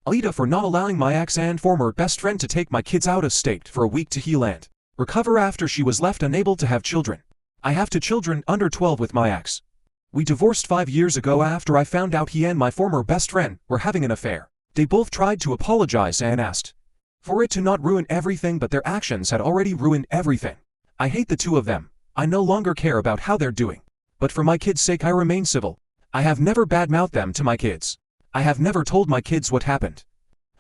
Alita for not allowing my ex and former best friend to take my kids out of state for a week to heal and recover after she was left unable to have children. I have 2 children under 12 with my ex. We divorced 5 years ago after I found out he and my former best friend were having an affair. They both tried to apologize and asked for it to not ruin everything, but their actions had already ruined everything. I hate the 2 of them. I no longer care about how they're doing. But for my kids' sake I remain civil. I have never badmouthed them to my kids. I have never told my kids what happened.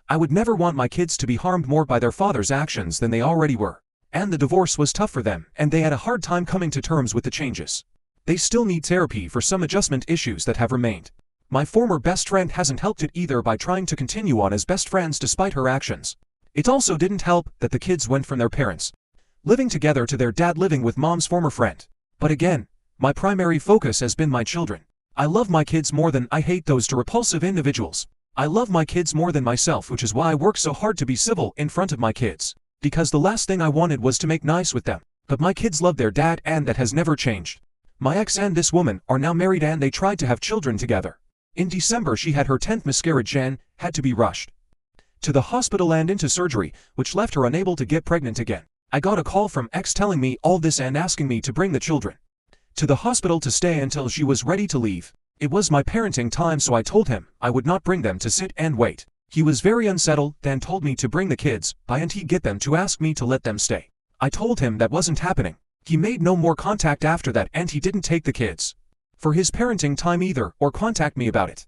I would never want my kids to be harmed more by their father's actions than they already were. And the divorce was tough for them, and they had a hard time coming to terms with the changes. They still need therapy for some adjustment issues that have remained. My former best friend hasn't helped it either by trying to continue on as best friends despite her actions. It also didn't help that the kids went from their parents living together to their dad living with mom's former friend. But again, my primary focus has been my children. I love my kids more than I hate those 2 repulsive individuals. I love my kids more than myself, which is why I work so hard to be civil in front of my kids. Because the last thing I wanted was to make nice with them. But my kids love their dad and that has never changed. My ex and this woman are now married and they tried to have children together. In December she had her 10th miscarriage and had to be rushed to the hospital and into surgery, which left her unable to get pregnant again. I got a call from ex telling me all this and asking me to bring the children to the hospital to stay until she was ready to leave. It was my parenting time, so I told him I would not bring them to sit and wait. He was very unsettled, then told me to bring the kids, and he'd get them to ask me to let them stay. I told him that wasn't happening. He made no more contact after that and he didn't take the kids for his parenting time either or contact me about it.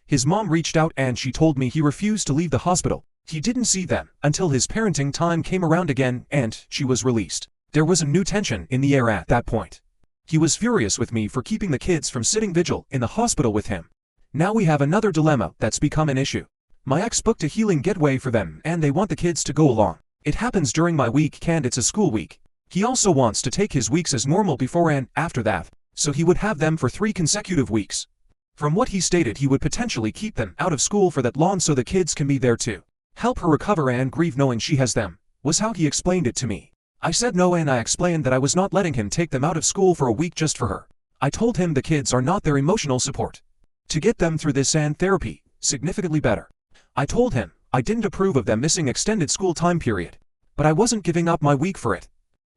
His mom reached out and she told me he refused to leave the hospital. He didn't see them until his parenting time came around again and she was released. There was a new tension in the air at that point. He was furious with me for keeping the kids from sitting vigil in the hospital with him. Now we have another dilemma that's become an issue. My ex booked a healing getaway for them and they want the kids to go along. It happens during my week and it's a school week. He also wants to take his weeks as normal before and after that, so he would have them for 3 consecutive weeks. From what he stated, he would potentially keep them out of school for that long so the kids can be there to help her recover and grieve knowing she has them, was how he explained it to me. I said no and I explained that I was not letting him take them out of school for a week just for her. I told him the kids are not their emotional support to get them through this and therapy significantly better. I told him I didn't approve of them missing extended school time period, but I wasn't giving up my week for it.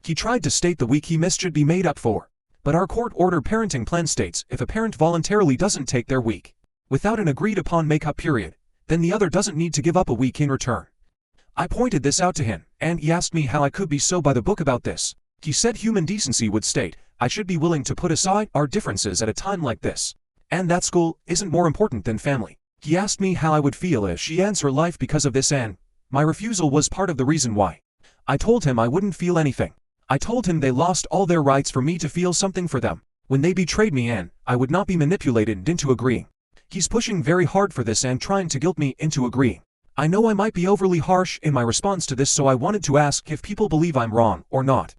He tried to state the week he missed should be made up for, but our court-ordered parenting plan states if a parent voluntarily doesn't take their week without an agreed-upon make-up period, then the other doesn't need to give up a week in return. I pointed this out to him, and he asked me how I could be so by the book about this. He said human decency would state I should be willing to put aside our differences at a time like this, and that school isn't more important than family. He asked me how I would feel if she ends her life because of this, and my refusal was part of the reason why. I told him I wouldn't feel anything. I told him they lost all their rights for me to feel something for them when they betrayed me, and I would not be manipulated into agreeing. He's pushing very hard for this and trying to guilt me into agreeing. I know I might be overly harsh in my response to this, so I wanted to ask if people believe I'm wrong or not.